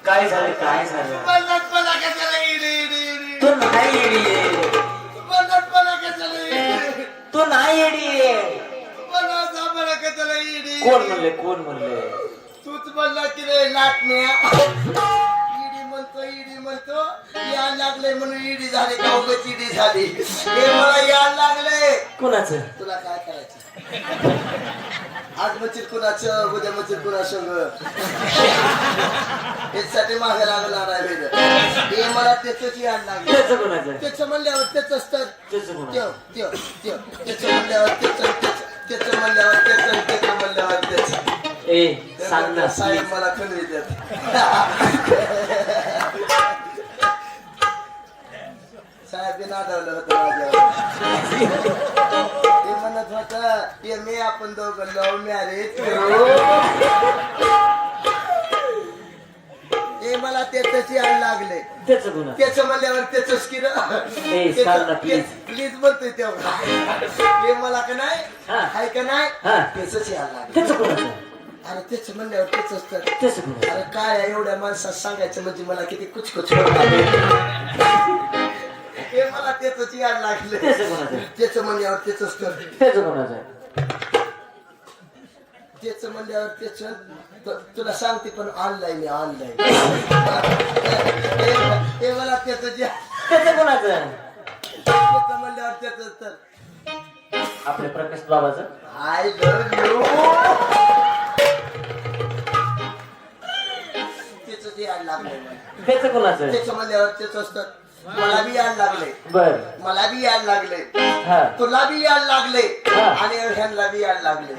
काय झालं काय झालं तू नाही येडी तू नाही येडी कोण म्हणले तूच बोलला की रे लाटण्या इडी म्हणतो यायला लागले म्हणून इडी झाली का उगाच इडी झाली हे मला यायला लागले कोणाचं तुला काय करायचं आज मच्छीर कुणाचं उद्या मच्छीर कुणासंग याच्यासाठी मागे लागला नाही हे मला त्याच यायला लागलं त्याचं कोणाचं त्याचं म्हणल्यावर त्याच असतं त्याचं कोणाचं त्याचं म्हणल्यावर त्याचं म्हणल्यावर त्याचं म्हणल्यावर त्याच ए सांग ना साहेब मला खंडवितात साहेब नादवलं होतं माझ्यावर ते म्हणत होत मी आपण दोघं लव्ह मॅरेज हे मला त्याच यायला लागले त्याचं कोणाचं त्याचं म्हणल्यावर त्याच की प्लीज म्हणतोय तेव्हा हे मला का नाही आहे का नाही त्याच यायला लागले त्याचं कोणाचं अरे तेच म्हणल्यावर तेच असतं त्याचं कोणाचं अरे काय एवढ्या माणसात सांगायचं म्हणजे मला किती कुचकुच हे मला त्याच यायला लागलं त्याचं कोणाचं त्याच म्हणल्यावर तेच असतं त्याचं कोणाचं त्याच म्हणल्यावर त्याच तुला सांगते पण ऑनलाईन हे मला त्याच त्याचं कोणाचं त्याच म्हणल्यावर त्याच तर आपल्या प्रकाश बाबाचं आय लव्ह यू त्याच यायला लागलं त्याचं कोणाचं त्याच म्हणल्यावर त्याच असतं मला बी यायला लागले बर मला बी यायला लागले हा तुला बी यायला लागले हा. आणि ह्यांना बी यायला लागले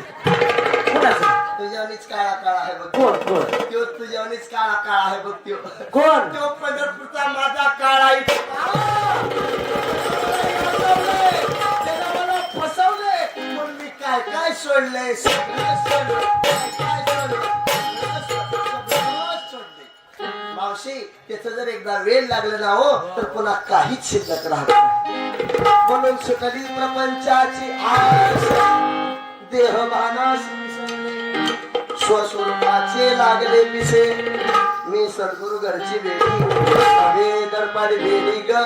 कोणाचं तुझ्यावनीच काळा काळा आहे बघ कोण त्यो तुझ्यावनीच काळा काळा आहे बघ त्यो कोण त्यो पंढरपूरचा माझा काळा त्याला मला फसवले म्हणून मी काय काय सोडले मावशी त्याच जर एकदा वेळ लागलं ना हो तर पुन्हा काहीच शिल्लक राहत नाही. म्हणून सुखदी प्रपंचाची आस देहभानास स्वस्वरूपाचे लागले पिसे मी सद्गुरु घरची बेटी दरबारी बेली ग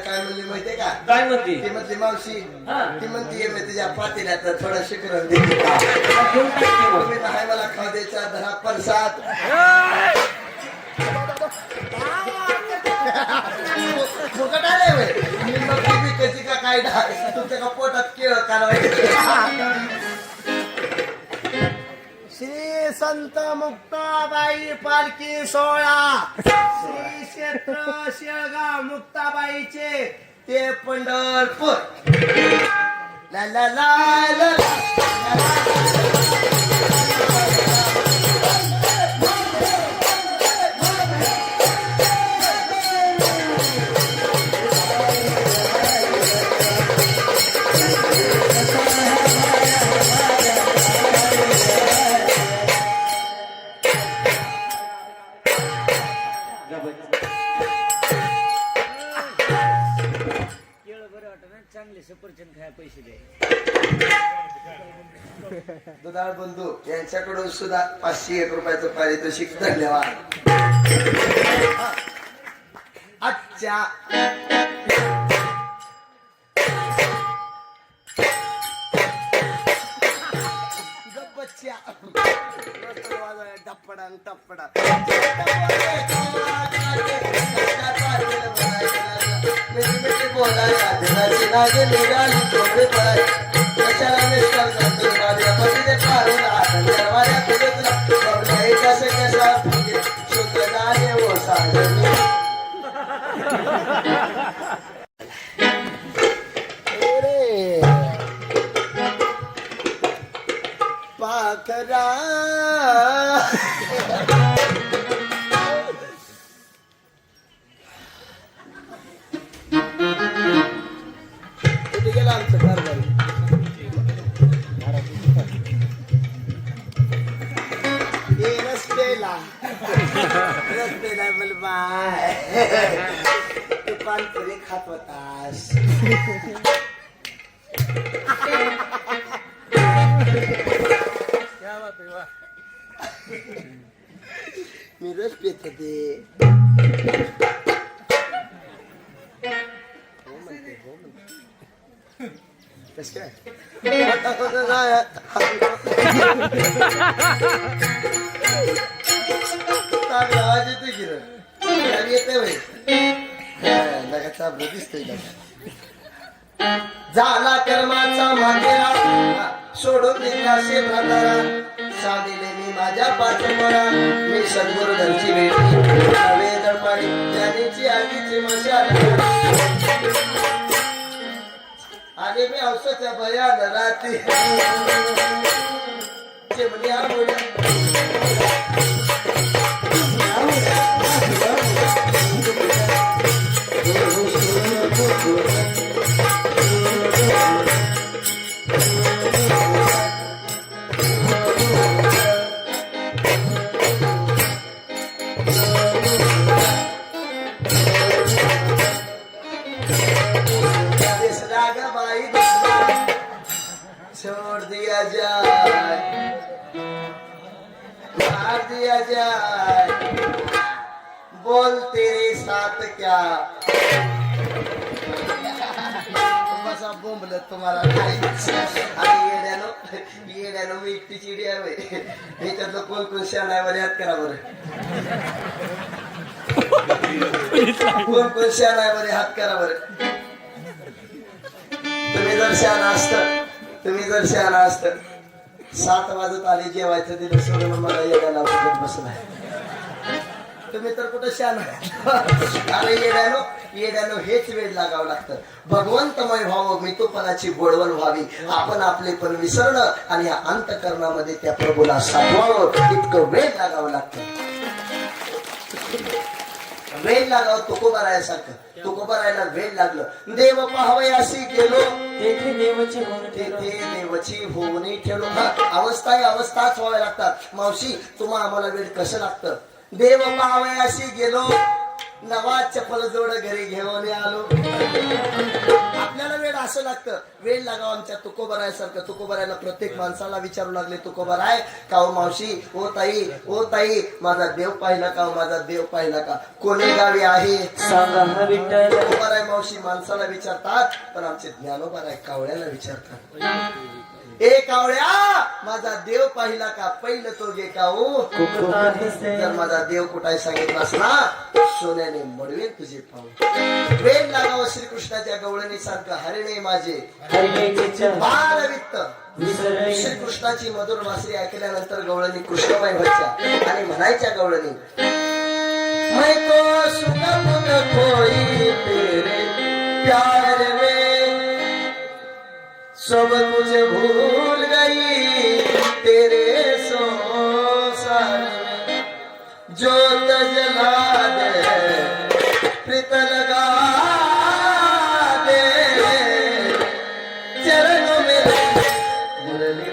काय म्हणली माहितीये का काय म्हणते ती म्हणली मावशी ती म्हणते मी तुझ्या पातेल्यात थोडं शिकरण दे तुम्ही नाही मला खाऊ द्यायचा दहा परसात फुकट आले मी मग कशी का काय तुमच्या का पोटात केळ काढवायचं श्री संत मुक्ताबाई पालखी सोहळा श्री क्षेत्र शेळगाव मुक्ताबाईचे ते पंढरपूर ला ला ला ला दुधाळ बंधू यांच्याकडून सुद्धा 501 रुपयाचं पारितोषिक धन्यवाद. अच्छा गप्पच्या टप्पडान टप्पडा बोलायला दिनाची नागे निघाली तोडे पडाय कशाला निष्काळ करतो माझ्या पतीने काढून हात दरवाजा खुलतला बघाय कसे कसा शुद्ध नागे ओ सांगणी पाखरा कुठे गेला आमचं कारभारी रस्तेला बाय तू पानपुरी खात होतास मी रस पेत होते कस काय आवाज येतोय की येते लगाचा दिसतोय का झाला कर्माचा मागेरा सोडून दिला शे भ्रातारा साधिले मी माझ्या पाठमोरा मी सद्गुरु धनची भेटली नवे दळपाडी ज्ञानीची आगीची मशाल आणि मी औषधाच्या भयान रात्री चिमण्या छोड़ दिया जाए मार दिया जाए बोल तेरे साथ क्या बसा बोंबल तुम्हाला येड्यानो मी एकटी चिडी आहे ह्याच्यातलं कोण कोण शान आहे बरे हात करा बरं कोण कोण शान आहे बरे हात करा बरं तुम्ही जर शहाणा असत 7 वाजत आले जेवायचं दिलं सोडून मला येड्याला बसलाय तुम्ही तर कुठं शहाणा अरे येड्यानो हेच वेळ लागावं लागतं भगवंतमय व्हावं मितोपणाची गोडवण व्हावी आपण आपले पण विसरणं आणि या अंतकरणामध्ये त्या प्रभूला साधवावं इतकं वेळ लागावं लागतं वेळ लागावं तुकोबारायासारखं तुकोबारायला वेळ लागलं देव पाहावयासी गेलो तेथे देवची होऊन ठेवलो अवस्थाच व्हाव्या लागतात मावशी तुम्हा आम्हाला वेळ कसं लागतं देव पाहावयासी गेलो नवा चप्पल जोड घरी घेऊन आलो आपल्याला वेळ असं लागतं वेळ लागावं आमच्या तुकोबारायासारखं तुकोबारायला प्रत्येक माणसाला विचारू लागले तुकोबाराय का हो मावशी ओ ताई माझा देव पाहिला का माझा देव पाहिला का कोणी गावी आहे सांगा विठ्ठल तुकोबाराय मावशी माणसाला विचारतात पण आमचे ज्ञानोबाराय कावळ्याला विचारतात ए कावळ्या माझा देव पाहिला का पहिलं तो गे काऊ जर माझा देव कुठाय सांगितलास ना सोन्याने मडवेल तुझे पाहू वेळ लागावं श्रीकृष्णाच्या गवळणी सारखं हरिणे माझे बालवित्त श्रीकृष्णाची मधुर वासरी ऐकल्यानंतर गवळणी कृष्णबाई व्हायच्या आणि म्हणायच्या गवळणी मैं तो सुगम कोई तेरे प्यार में सब कुछ भूल गई तेरे संसार में जोत जला दे प्रीत लगा दे चरणों में मुरली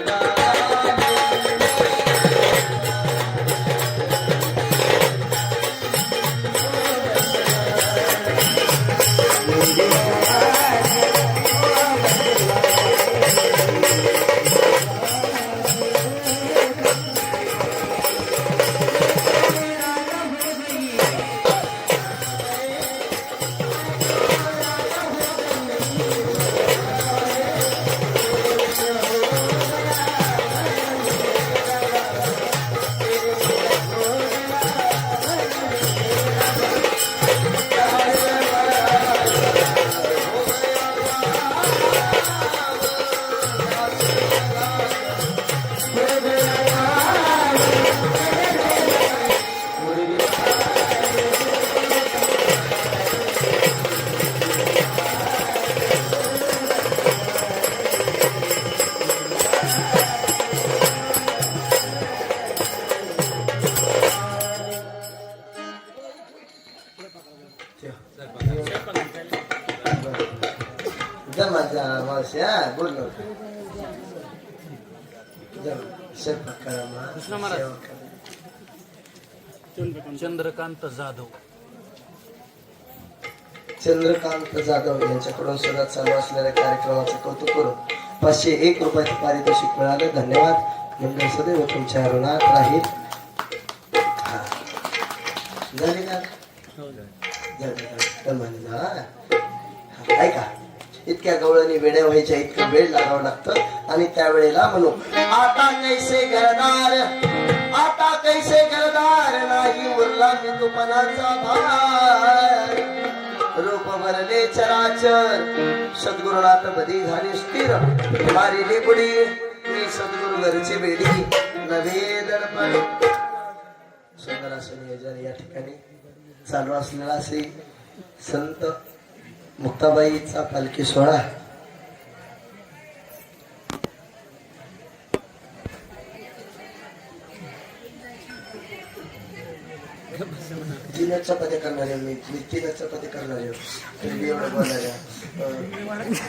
बोल ना स्वयंपाक करा मग, सेवा करा. चंद्रकांत जाधव. चंद्रकांत जाधव यांच्याकडून सुद्धा चालू असलेल्या कार्यक्रमाचं कौतुक करून 501 रुपयाचे पारितोषिक मिळाले. धन्यवाद. मंडळ सदैव तुमच्या ऋणात राहील. हा. झाली का? ऐका, इतक्या गवळणी वेड्या व्हायच्या इतकं वेळ लागावं लागतं आणि त्यावेळेला म्हणू आता कैसे घरदार, आता कैसे घरदार, नाही उरला मी तुपणाचा भार. रूप भरले चराचर, सद्गुरुनाथ बदी झाली स्थिर, मारिली बुडी मी सद्गुरु घरची बेडी, नवे दडपण. सुंदर असं नियोजन या ठिकाणी चालू असलेला श्री संत मुक्ताबाईचा पालखी सोहळा. तीनच चपात्या करणार आहे मी तीनच चपात्या करणार आहे. तुम्ही एवढं बोलणार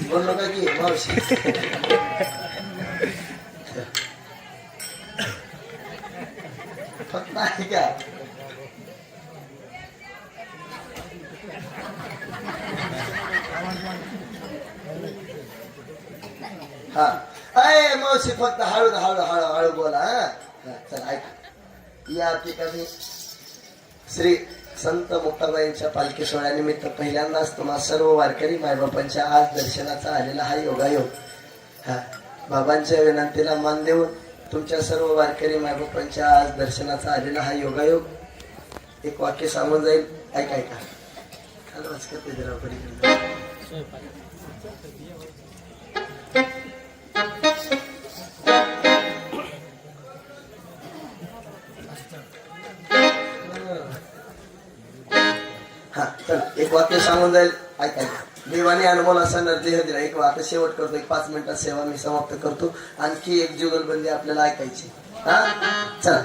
बोललो का की मावशी? फक्त आहे का? हा अय मावशी फक्त हळू हळू हळू हळू बोला. हा चल ऐका. या ठिकाणी श्री संत मुक्ताबाईंच्या पालखी सोहळ्यानिमित्त पहिल्यांदाच तुम्हा सर्व वारकरी मायबापांच्या आज दर्शनाचा आलेला हा योगायोग. हा बाबांच्या विनंतीला मान देऊन तुमच्या सर्व वारकरी मायबापांच्या आज दर्शनाचा आलेला हा योगायोग एक वाक्य सांगून जाईल. ऐका ऐका. हलवाच करते जरा पलीकडे. हा चल एक वाक्य सांगून जाईल. ऐका ऐका. देवाने अनमोल असा नरदेह दिला. एक वाक्य शेवट करतो. एक 5 मिनिटात सेवा मी समाप्त करतो. आणखी एक जुगलबंदी आपल्याला ऐकायची. हा चला.